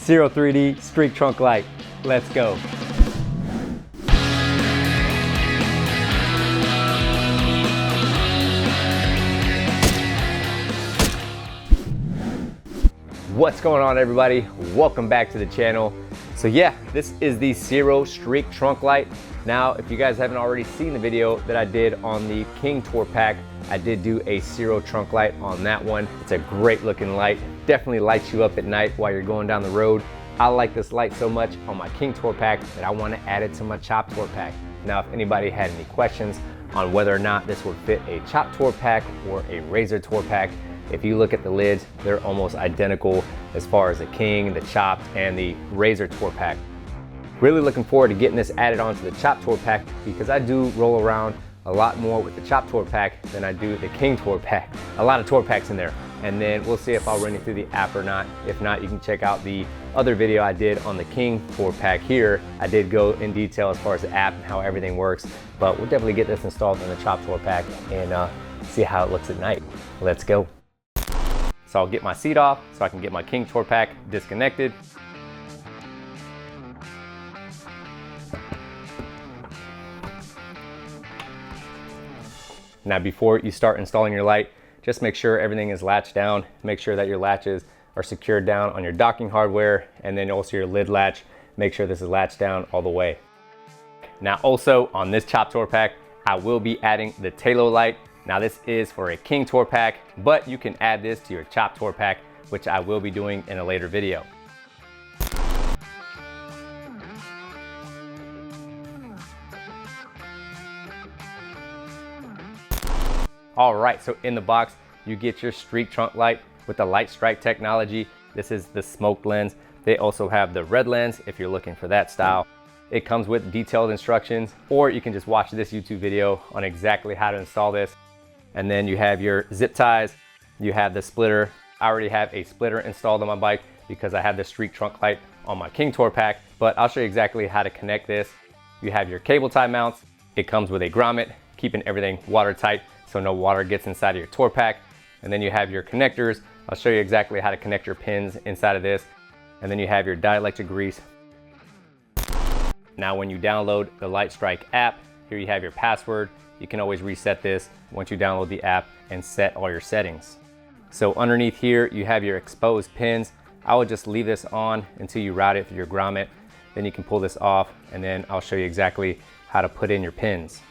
Zero 3D streak trunk light. Let's go. What's going on, everybody? Welcome back to the channel. So yeah, this is the Zero Streak trunk light. Now, if you guys haven't already seen the video that I did on the King Tour Pack, I did do a Zero trunk light on that one. It's a great looking light. Definitely lights you up at night while you're going down the road. I like this light so much on my King Tour Pack that I want to add it to my Chop Tour Pack. Now, if anybody had any questions on whether or not this would fit a Chop Tour Pack or a Razor Tour Pack, if you look at the lids, they're almost identical as far as the King, the Chopped, and the Razor Tour Pack. Really looking forward to getting this added onto the Chop Tour Pack because I do roll around a lot more with the Chop Tour Pack than I do the King Tour Pack. A lot of Tour Packs in there. And then we'll see if I'll run it through the app or not. If not, you can check out the other video I did on the King Tour Pack here. I did go in detail as far as the app and how everything works, but we'll definitely get this installed in the Chop Tour Pack and see how it looks at night. Let's go. So I'll get my seat off so I can get my King Tour Pack disconnected. Now, before you start installing your light, just make sure everything is latched down. Make sure that your latches are secured down on your docking hardware, and then also your lid latch. Make sure this is latched down all the way. Now, also on this Chop Tour Pack, I will be adding the Talo light. Now, this is for a King Tour Pack, but you can add this to your Chop Tour Pack, which I will be doing in a later video. All right, so in the box, you get your streak trunk light with the light strike technology. This is the smoked lens. They also have the red lens if you're looking for that style. It comes with detailed instructions, or you can just watch this YouTube video on exactly how to install this. And then you have your zip ties, you have the splitter. I already have a splitter installed on my bike because I have the streak trunk light on my King Tour Pack, but I'll show you exactly how to connect this. You have your cable tie mounts. It comes with a grommet, keeping everything watertight so no water gets inside of your Tour Pack. And then you have your connectors. I'll show you exactly how to connect your pins inside of this. And then you have your dielectric grease. Now, when you download the Light Strike app, here you have your password. You can always reset this once you download the app and set all your settings. So underneath here, you have your exposed pins. I would just leave this on until you route it through your grommet. Then you can pull this off, and then I'll show you exactly how to put in your pins.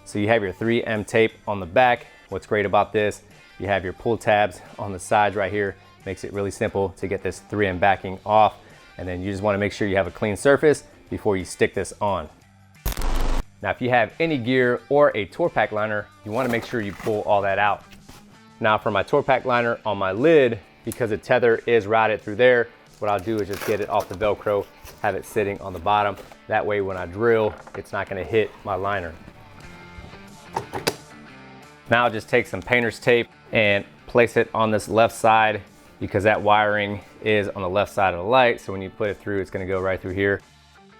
So you have your 3M tape on the back. What's great about this, you have your pull tabs on the sides right here. Makes it really simple to get this 3M backing off. And then you just wanna make sure you have a clean surface before you stick this on. Now, if you have any gear or a Tour Pack liner, you wanna make sure you pull all that out. Now, for my Tour Pack liner on my lid, because the tether is routed through there, what I'll do is just get it off the Velcro, have it sitting on the bottom. That way, when I drill, it's not gonna hit my liner. Now, I'll just take some painter's tape and place it on this left side because that wiring is on the left side of the light. So when you put it through, it's gonna go right through here.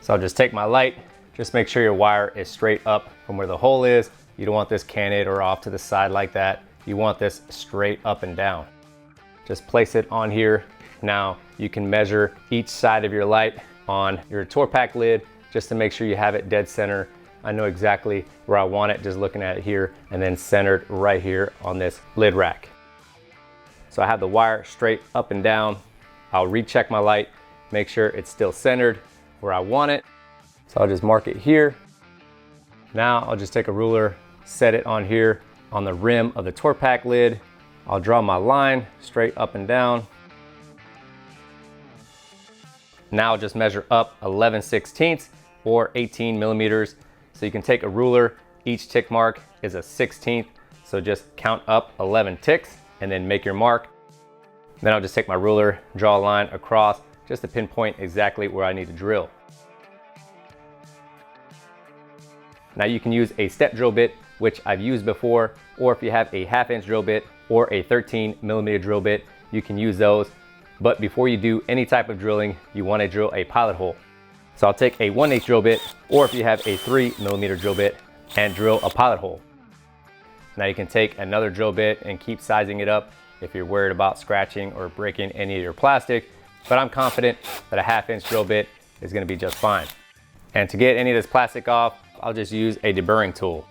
So I'll just take my light. Just make sure your wire is straight up from where the hole is. You don't want this canted or off to the side like that. You want this straight up and down. Just place it on here. Now you can measure each side of your light on your Tour Pack lid just to make sure you have it dead center. I know exactly where I want it just looking at it here, and then centered right here on this lid rack. So I have the wire straight up and down. I'll recheck my light, make sure it's still centered where I want it. So I'll just mark it here. Now I'll just take a ruler, set it on here on the rim of the Tour Pack lid. I'll draw my line straight up and down. Now I'll just measure up 11/16 or 18 millimeters. So you can take a ruler, each tick mark is a 16th. So just count up 11 ticks and then make your mark. Then I'll just take my ruler, draw a line across just to pinpoint exactly where I need to drill. Now you can use a step drill bit, which I've used before, or if you have a 1/2" drill bit or a 13 millimeter drill bit, you can use those. But before you do any type of drilling, you want to drill a pilot hole. So I'll take a 1/8 drill bit, or if you have a 3 millimeter drill bit, and drill a pilot hole. Now you can take another drill bit and keep sizing it up. If you're worried about scratching or breaking any of your plastic, but I'm confident that a 1/2 inch drill bit is gonna be just fine. And to get any of this plastic off, I'll just use a deburring tool.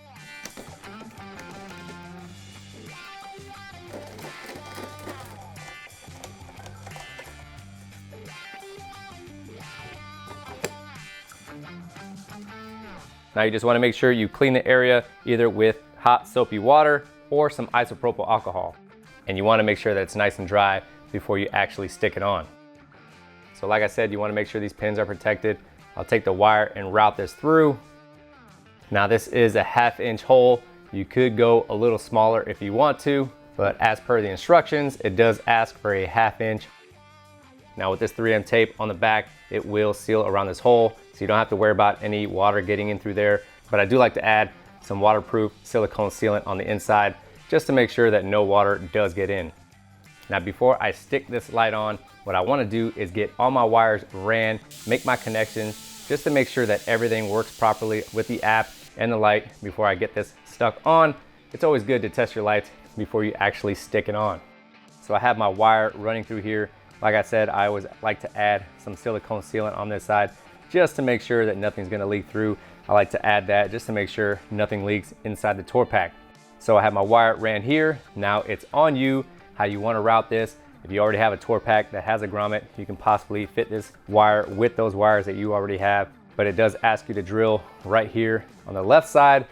Now you just wanna make sure you clean the area either with hot soapy water or some isopropyl alcohol. And you wanna make sure that it's nice and dry before you actually stick it on. So like I said, you wanna make sure these pins are protected. I'll take the wire and route this through. Now this is a 1/2 inch hole. You could go a little smaller if you want to, but as per the instructions, it does ask for a 1/2 inch. Now with this 3M tape on the back, it will seal around this hole, so you don't have to worry about any water getting in through there. But I do like to add some waterproof silicone sealant on the inside, just to make sure that no water does get in. Now before I stick this light on, what I wanna do is get all my wires ran, make my connections, just to make sure that everything works properly with the app and the light before I get this stuck on. It's always good to test your lights before you actually stick it on. So I have my wire running through here. Like I said, I always like to add some silicone sealant on this side just to make sure that nothing's gonna leak through. I like to add that just to make sure nothing leaks inside the tour pack. So I have my wire ran here. Now it's on you how you wanna route this. If you already have a tour pack that has a grommet, you can possibly fit this wire with those wires that you already have, but it does ask you to drill right here on the left side.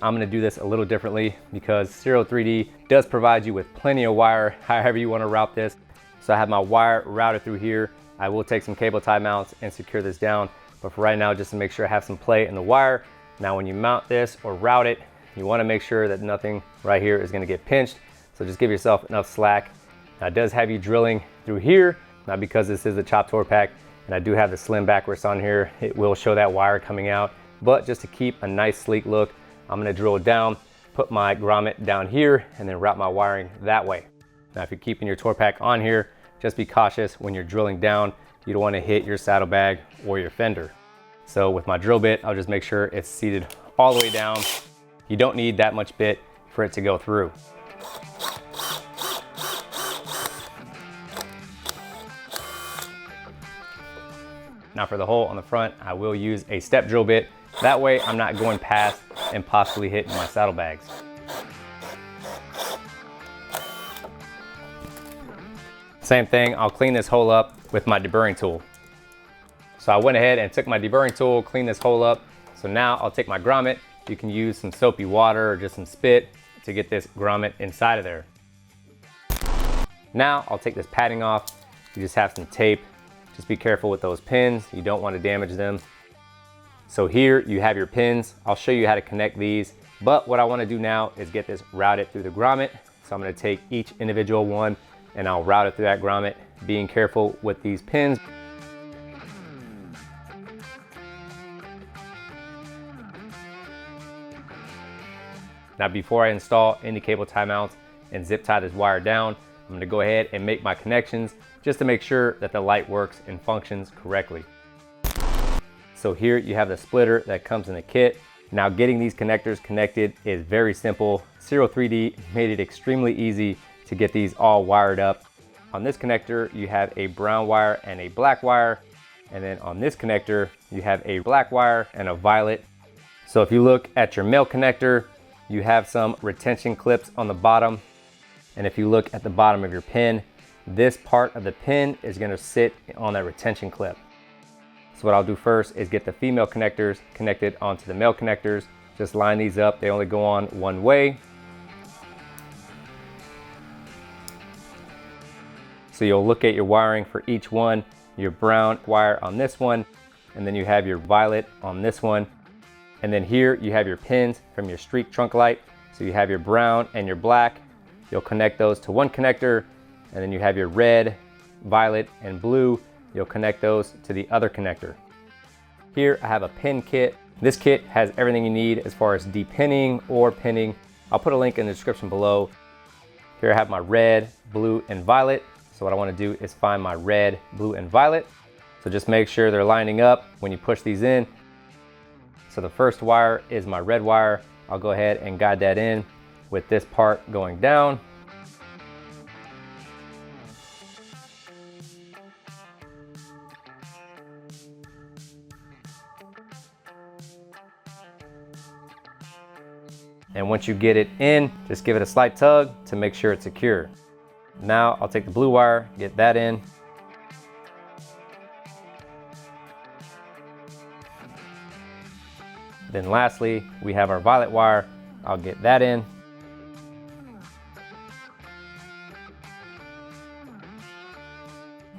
I'm gonna do this a little differently because Serial 3D does provide you with plenty of wire, however you wanna route this. So I have my wire routed through here. I will take some cable tie mounts and secure this down, but for right now, just to make sure I have some play in the wire. Now when you mount this or route it, you wanna make sure that nothing right here is gonna get pinched. So just give yourself enough slack. Now it does have you drilling through here, not because this is a chopped tour pack, and I do have the slim backwards on here. It will show that wire coming out, but just to keep a nice sleek look, I'm gonna drill down, put my grommet down here, and then route my wiring that way. Now, if you're keeping your tour pack on here, just be cautious when you're drilling down. You don't want to hit your saddlebag or your fender. So with my drill bit, I'll just make sure it's seated all the way down. You don't need that much bit for it to go through. Now for the hole on the front, I will use a step drill bit. That way I'm not going past and possibly hitting my saddlebags. Same thing, I'll clean this hole up with my deburring tool. So I went ahead and took my deburring tool, cleaned this hole up. So now I'll take my grommet. You can use some soapy water or just some spit to get this grommet inside of there. Now I'll take this padding off. You just have some tape. Just be careful with those pins. You don't want to damage them. So here you have your pins. I'll show you how to connect these. But what I want to do now is get this routed through the grommet. So I'm going to take each individual one and I'll route it through that grommet, being careful with these pins. Now before I install any cable tie mounts and zip tie this wire down, I'm gonna go ahead and make my connections just to make sure that the light works and functions correctly. So here you have the splitter that comes in the kit. Now getting these connectors connected is very simple. Serial 3D made it extremely easy to get these all wired up. On this connector, you have a brown wire and a black wire. And then on this connector, you have a black wire and a violet. So if you look at your male connector, you have some retention clips on the bottom. And if you look at the bottom of your pin, this part of the pin is gonna sit on that retention clip. So what I'll do first is get the female connectors connected onto the male connectors. Just line these up, they only go on one way. So you'll look at your wiring for each one, your brown wire on this one, and then you have your violet on this one. And then here you have your pins from your streak trunk light. So you have your brown and your black. You'll connect those to one connector, and then you have your red, violet, and blue. You'll connect those to the other connector. Here I have a pin kit. This kit has everything you need as far as depinning or pinning. I'll put a link in the description below. Here I have my red, blue, and violet. So what I want to do is find my red, blue, and violet. So just make sure they're lining up when you push these in. So the first wire is my red wire. I'll go ahead and guide that in with this part going down. And once you get it in, just give it a slight tug to make sure it's secure. Now I'll take the blue wire, get that in. Then lastly, we have our violet wire. I'll get that in.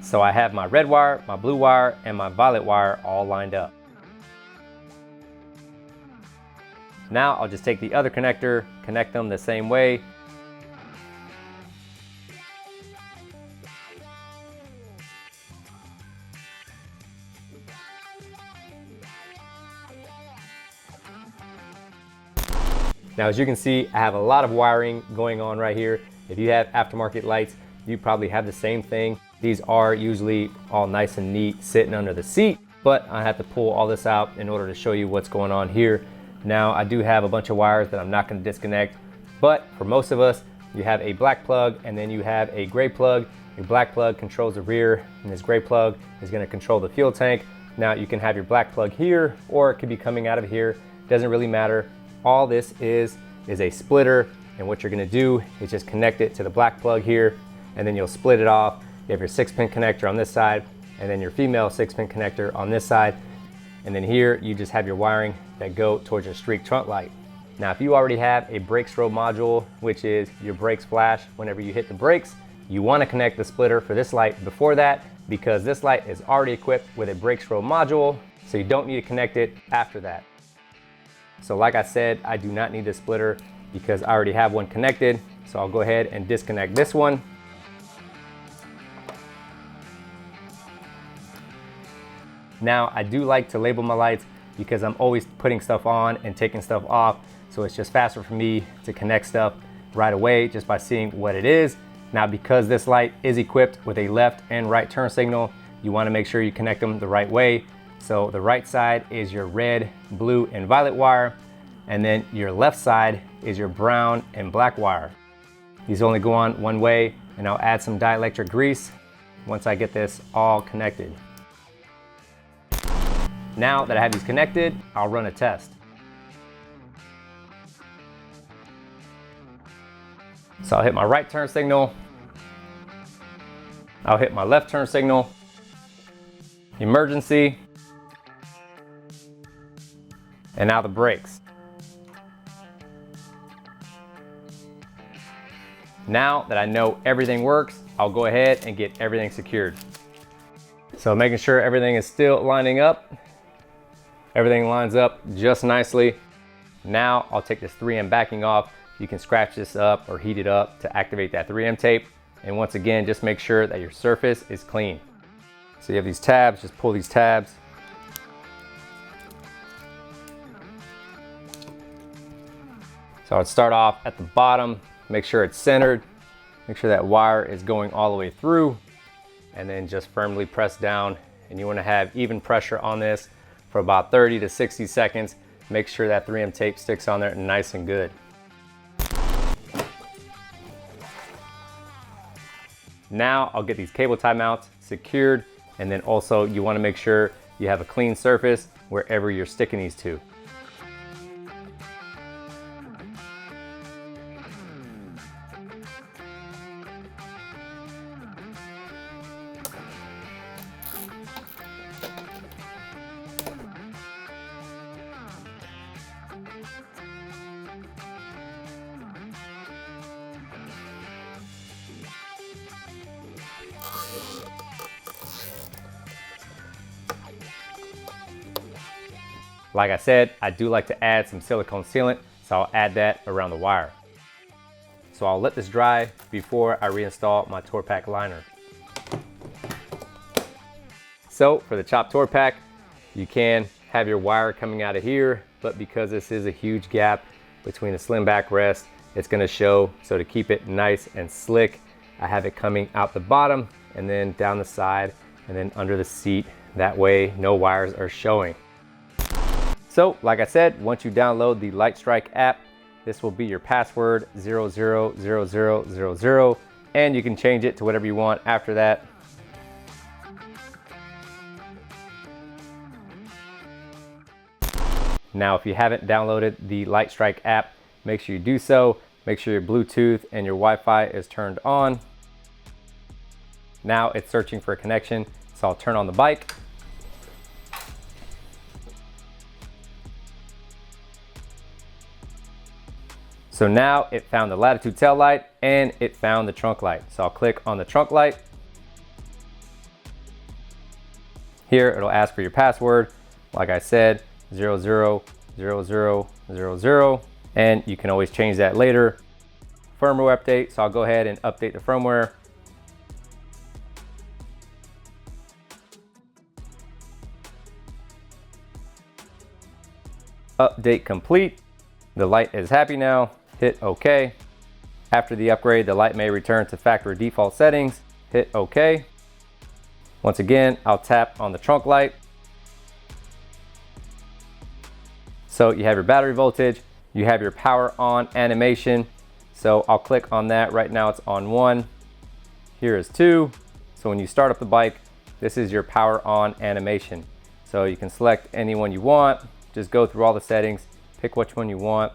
So I have my red wire, my blue wire, and my violet wire all lined up. Now I'll just take the other connector, connect them the same way. Now, as you can see, I have a lot of wiring going on right here. If you have aftermarket lights, you probably have the same thing. These are usually all nice and neat sitting under the seat, but I have to pull all this out in order to show you what's going on here. Now, I do have a bunch of wires that I'm not going to disconnect, but for most of us, you have a black plug and then you have a gray plug. Your black plug controls the rear, and this gray plug is going to control the fuel tank. Now, you can have your black plug here, or it could be coming out of here. Doesn't really matter. All this is a splitter, and what you're gonna do is just connect it to the black plug here, and then you'll split it off. You have your 6-pin connector on this side, and then your female 6-pin connector on this side. And then here, you just have your wiring that go towards your streak trunk light. Now, if you already have a brake strobe module, which is your brakes flash whenever you hit the brakes, you wanna connect the splitter for this light before that, because this light is already equipped with a brake strobe module, so you don't need to connect it after that. So like I said, I do not need the splitter because I already have one connected. So I'll go ahead and disconnect this one. Now, I do like to label my lights because I'm always putting stuff on and taking stuff off. So it's just faster for me to connect stuff right away just by seeing what it is. Now, because this light is equipped with a left and right turn signal, you want to make sure you connect them the right way. So the right side is your red, blue, and violet wire, and then your left side is your brown and black wire. These only go on one way, and I'll add some dielectric grease once I get this all connected. Now that I have these connected, I'll run a test. So I'll hit my right turn signal, I'll hit my left turn signal, emergency, and now the brakes. Now that I know everything works, I'll go ahead and get everything secured. So making sure everything is still lining up. Everything lines up just nicely. Now I'll take this 3M backing off. You can scratch this up or heat it up to activate that 3M tape. And once again, just make sure that your surface is clean. So you have these tabs, just pull these tabs. So I'd start off at the bottom, make sure it's centered, make sure that wire is going all the way through, and then just firmly press down. And you want to have even pressure on this for about 30 to 60 seconds. Make sure that 3M tape sticks on there nice and good. Now I'll get these cable tie mounts secured, and then also you want to make sure you have a clean surface wherever you're sticking these to. Like I said, I do like to add some silicone sealant, so I'll add that around the wire. So I'll let this dry before I reinstall my tour pack liner. So for the chopped tour pack, you can have your wire coming out of here, but because this is a huge gap between the slim backrest, it's gonna show. So to keep it nice and slick, I have it coming out the bottom and then down the side and then under the seat. That way, no wires are showing. So, like I said, once you download the Lightstrike app, this will be your password 000000, and you can change it to whatever you want after that. Now, if you haven't downloaded the Lightstrike app, make sure you do so. Make sure your Bluetooth and your Wi-Fi is turned on. Now it's searching for a connection, so I'll turn on the bike. So now it found the latitude tail light and it found the trunk light. So I'll click on the trunk light. Here it'll ask for your password. Like I said, 000000, and you can always change that later. Firmware update, so I'll go ahead and update the firmware. Update complete. The light is happy now. Hit OK. After the upgrade, the light may return to factory default settings. Hit OK. Once again, I'll tap on the trunk light. So you have your battery voltage, you have your power on animation. So I'll click on that. Right now it's on 1. Here is 2. So when you start up the bike, this is your power on animation. So you can select any one you want. Just go through all the settings, pick which one you want.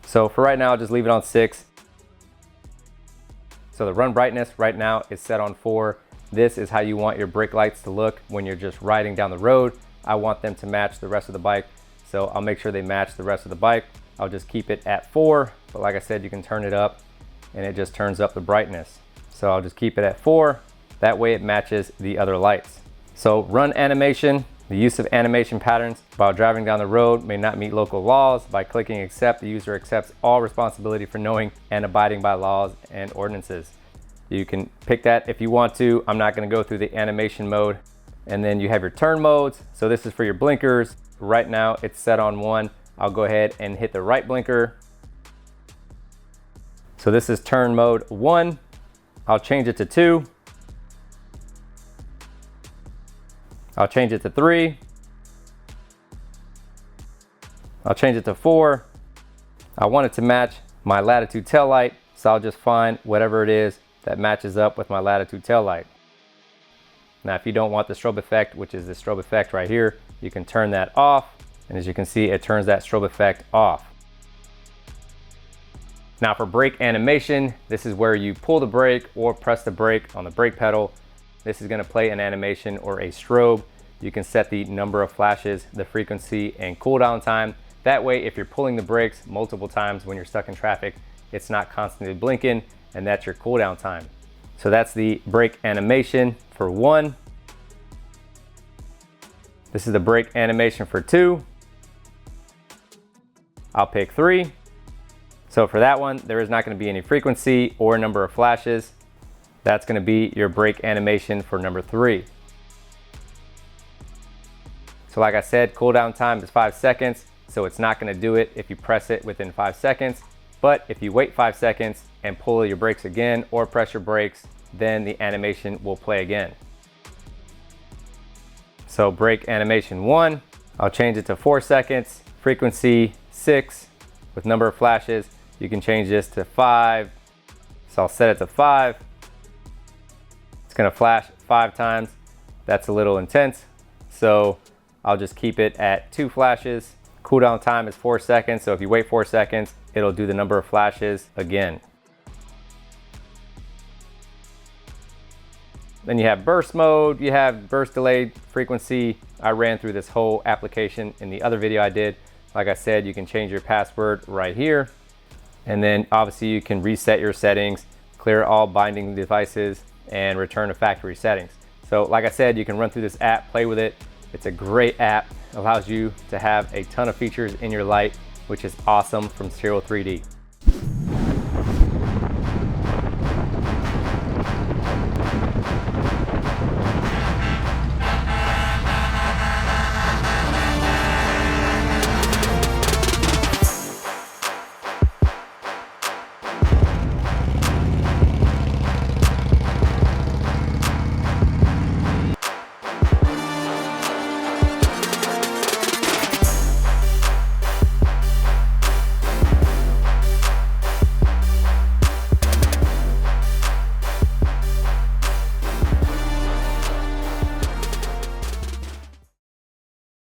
So for right now, I'll just leave it on 6. So the run brightness right now is set on 4. This is how you want your brake lights to look when you're just riding down the road. I want them to match the rest of the bike, so I'll make sure they match the rest of the bike. I'll just keep it at 4, but like I said, you can turn it up and it just turns up the brightness. So I'll just keep it at 4. That way it matches the other lights. So run animation. The use of animation patterns while driving down the road may not meet local laws. By clicking accept, the user accepts all responsibility for knowing and abiding by laws and ordinances. You can pick that if you want to. I'm not going to go through the animation mode. And then you have your turn modes. So this is for your blinkers. Right now it's set on 1. I'll go ahead and hit the right blinker. So this is turn mode 1. I'll change it to 2. I'll change it to 3. I'll change it to 4. I want it to match my latitude tail light, so I'll just find whatever it is that matches up with my latitude tail light. Now, if you don't want the strobe effect, which is the strobe effect right here, you can turn that off. And as you can see, it turns that strobe effect off. Now for brake animation, this is where you pull the brake or press the brake on the brake pedal. This is going to play an animation or a strobe. You can set the number of flashes, the frequency, and cooldown time. That way, if you're pulling the brakes multiple times when you're stuck in traffic, it's not constantly blinking, and that's your cooldown time. So that's the brake animation for 1. This is the brake animation for 2. I'll pick 3. So for that one, there is not going to be any frequency or number of flashes. That's going to be your brake animation for number 3. So like I said, cooldown time is 5 seconds, so it's not going to do it if you press it within 5 seconds. But if you wait 5 seconds and pull your brakes again or press your brakes, then the animation will play again. So brake animation 1, I'll change it to 4 seconds, frequency 6 with number of flashes. You can change this to 5. So I'll set it to 5. It's gonna flash 5 times. That's a little intense. So I'll just keep it at 2 flashes. Cooldown time is 4 seconds. So if you wait 4 seconds, it'll do the number of flashes again. Then you have burst mode, you have burst delayed frequency. I ran through this whole application in the other video I did. Like I said, you can change your password right here. And then obviously you can reset your settings, clear all binding devices, and return to factory settings. So like I said, you can run through this app, play with it. It's a great app. It allows you to have a ton of features in your light, which is awesome from Serial 3D.